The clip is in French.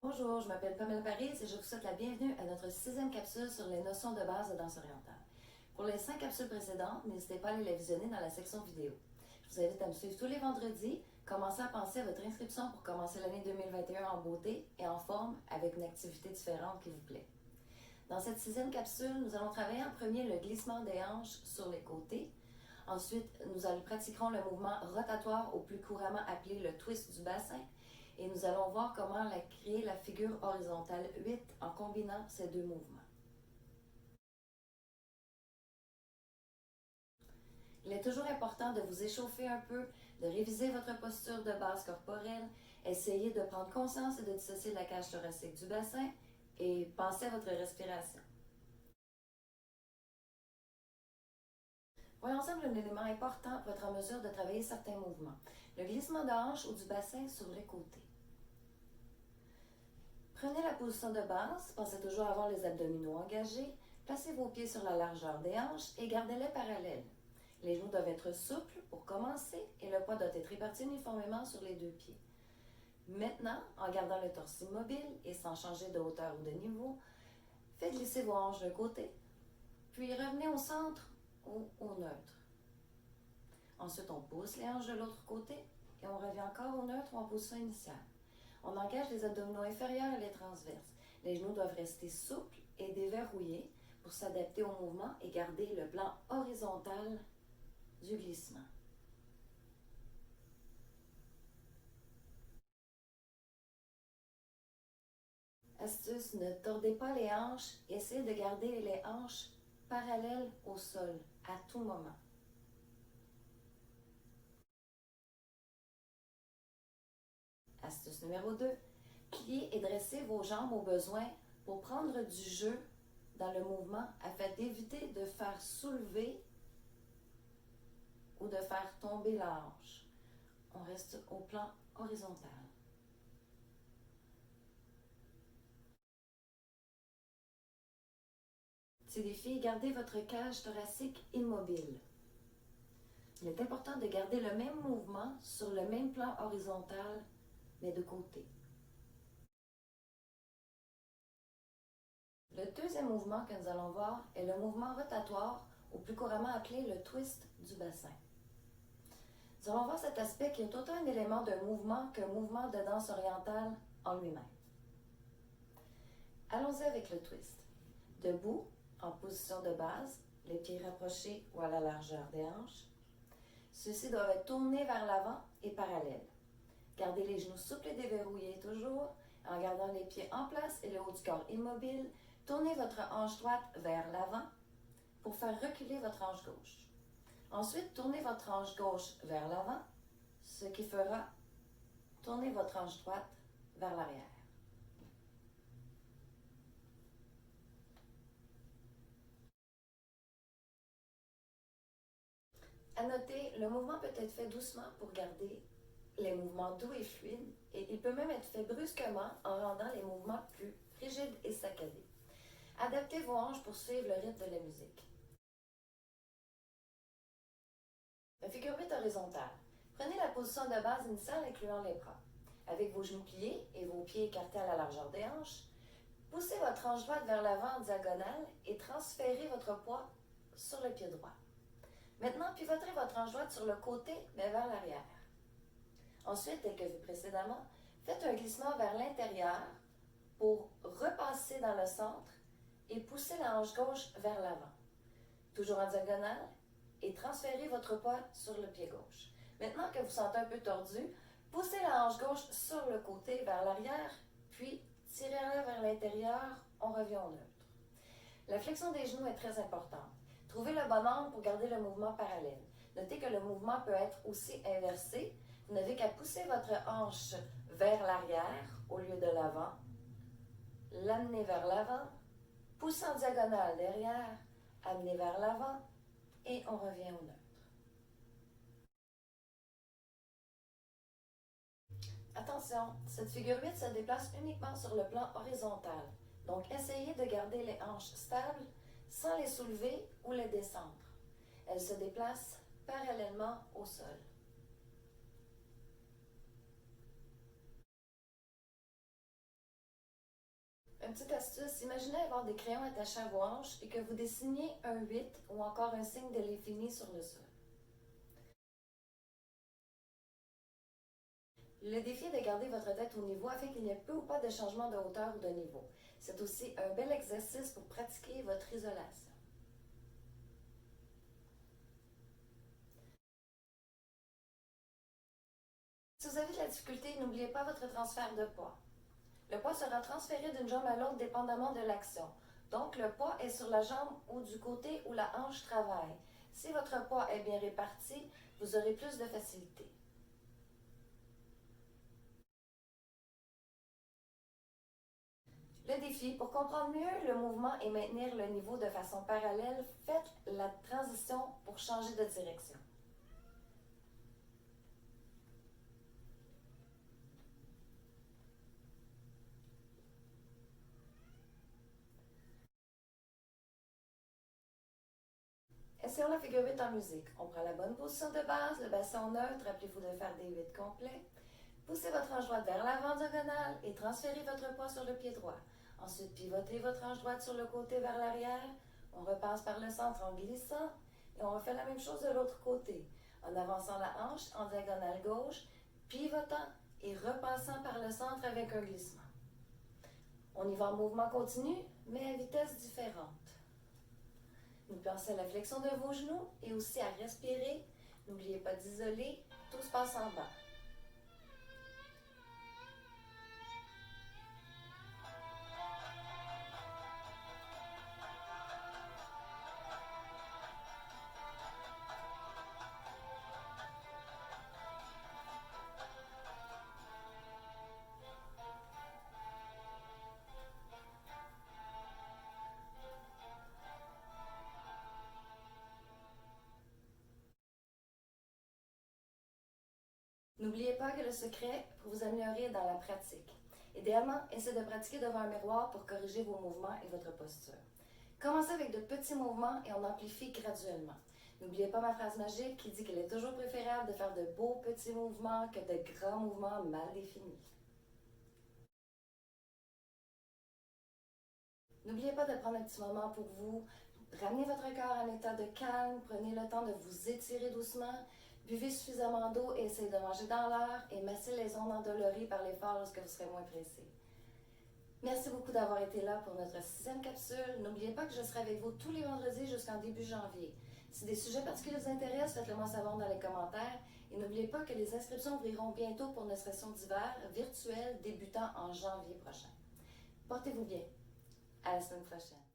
Bonjour, je m'appelle Pamela Paris et je vous souhaite la bienvenue à notre 6e capsule sur les notions de base de danse orientale. Pour les 5 capsules précédentes, n'hésitez pas à aller les visionner dans la section vidéo. Je vous invite à me suivre tous les vendredis. Commencez à penser à votre inscription pour commencer l'année 2021 en beauté et en forme avec une activité différente qui vous plaît. Dans cette 6e capsule, nous allons travailler en premier le glissement des hanches sur les côtés. Ensuite, nous pratiquerons le mouvement rotatoire, ou plus couramment appelé le twist du bassin. Et nous allons voir comment créer la figure horizontale 8 en combinant ces deux mouvements. Il est toujours important de vous échauffer un peu, de réviser votre posture de base corporelle, essayez de prendre conscience et de dissocier la cage thoracique du bassin et pensez à votre respiration. Voyons ensemble un élément important pour être en mesure de travailler certains mouvements. Le glissement de hanche ou du bassin sur les côtés. Prenez la position de base, pensez toujours à avoir les abdominaux engagés, placez vos pieds sur la largeur des hanches et gardez-les parallèles. Les genoux doivent être souples pour commencer et le poids doit être réparti uniformément sur les deux pieds. Maintenant, en gardant le torse immobile et sans changer de hauteur ou de niveau, faites glisser vos hanches d'un côté, puis revenez au centre ou au neutre. Ensuite, on pousse les hanches de l'autre côté et on revient encore au neutre ou en position initiale. On engage les abdominaux inférieurs et les transverses. Les genoux doivent rester souples et déverrouillés pour s'adapter au mouvement et garder le plan horizontal du glissement. Astuce, ne tordez pas les hanches, essayez de garder les hanches parallèles au sol à tout moment. Astuce numéro 2, pliez et dressez vos jambes au besoin pour prendre du jeu dans le mouvement afin d'éviter de faire soulever ou de faire tomber la hanche. On reste au plan horizontal. Petit défi, gardez votre cage thoracique immobile. Il est important de garder le même mouvement sur le même plan horizontal, mais de côté. Le deuxième mouvement que nous allons voir est le mouvement rotatoire, ou plus couramment appelé le twist du bassin. Nous allons voir cet aspect qui est autant un élément de mouvement qu'un mouvement de danse orientale en lui-même. Allons-y avec le twist. Debout, en position de base, les pieds rapprochés ou à la largeur des hanches. Ceux-ci doivent être tournés vers l'avant et parallèles. Gardez les genoux souples et déverrouillés toujours, en gardant les pieds en place et le haut du corps immobile. Tournez votre hanche droite vers l'avant pour faire reculer votre hanche gauche. Ensuite, tournez votre hanche gauche vers l'avant, ce qui fera tourner votre hanche droite vers l'arrière. À noter, le mouvement peut être fait doucement pour garder les mouvements doux et fluides, et il peut même être fait brusquement en rendant les mouvements plus rigides et saccadés. Adaptez vos hanches pour suivre le rythme de la musique. La figure 8 horizontale. Prenez la position de base initiale incluant les bras. Avec vos genoux pliés et vos pieds écartés à la largeur des hanches, poussez votre hanche droite vers l'avant en diagonale et transférez votre poids sur le pied droit. Maintenant, pivotez votre hanche droite sur le côté, mais vers l'arrière. Ensuite, tel que vu précédemment, faites un glissement vers l'intérieur pour repasser dans le centre et pousser la hanche gauche vers l'avant. Toujours en diagonale, et transférez votre poids sur le pied gauche. Maintenant que vous sentez un peu tordu, poussez la hanche gauche sur le côté vers l'arrière, puis tirez-la vers l'intérieur, on revient au neutre. La flexion des genoux est très importante. Trouvez le bon angle pour garder le mouvement parallèle. Notez que le mouvement peut être aussi inversé. Vous n'avez qu'à pousser votre hanche vers l'arrière au lieu de l'avant, l'amener vers l'avant, pousser en diagonale derrière, amener vers l'avant et on revient au neutre. Attention, cette figure 8 se déplace uniquement sur le plan horizontal. Donc, essayez de garder les hanches stables sans les soulever ou les descendre. Elles se déplacent parallèlement au sol. Une petite astuce, imaginez avoir des crayons attachés à vos hanches et que vous dessiniez un 8 ou encore un signe de l'infini sur le sol. Le défi est de garder votre tête au niveau afin qu'il n'y ait peu ou pas de changement de hauteur ou de niveau. C'est aussi un bel exercice pour pratiquer votre isolation. Si vous avez de la difficulté, n'oubliez pas votre transfert de poids. Le poids sera transféré d'une jambe à l'autre dépendamment de l'action. Donc, le poids est sur la jambe ou du côté où la hanche travaille. Si votre poids est bien réparti, vous aurez plus de facilité. Le défi, pour comprendre mieux le mouvement et maintenir le niveau de façon parallèle, faites la transition pour changer de direction. Essayons la figure 8 en musique. On prend la bonne position de base, le bassin neutre, rappelez-vous de faire des 8 complets. Poussez votre hanche droite vers l'avant diagonale et transférez votre poids sur le pied droit. Ensuite, pivotez votre hanche droite sur le côté vers l'arrière. On repasse par le centre en glissant et on refait la même chose de l'autre côté, en avançant la hanche en diagonale gauche, pivotant et repassant par le centre avec un glissement. On y va en mouvement continu, mais à vitesse différente. Vous pensez à la flexion de vos genoux et aussi à respirer. N'oubliez pas d'isoler, tout se passe en bas. N'oubliez pas que le secret pour vous améliorer est dans la pratique. Idéalement, essayez de pratiquer devant un miroir pour corriger vos mouvements et votre posture. Commencez avec de petits mouvements et on amplifie graduellement. N'oubliez pas ma phrase magique qui dit qu'il est toujours préférable de faire de beaux petits mouvements que de grands mouvements mal définis. N'oubliez pas de prendre un petit moment pour vous. Ramenez votre corps en état de calme, prenez le temps de vous étirer doucement, buvez suffisamment d'eau et essayez de manger dans l'heure et massez les zones endolories par l'effort lorsque vous serez moins pressé. Merci beaucoup d'avoir été là pour notre 6e capsule. N'oubliez pas que je serai avec vous tous les vendredis jusqu'en début janvier. Si des sujets particuliers vous intéressent, faites-le moi savoir dans les commentaires. Et n'oubliez pas que les inscriptions ouvriront bientôt pour notre session d'hiver virtuelle débutant en janvier prochain. Portez-vous bien. À la semaine prochaine.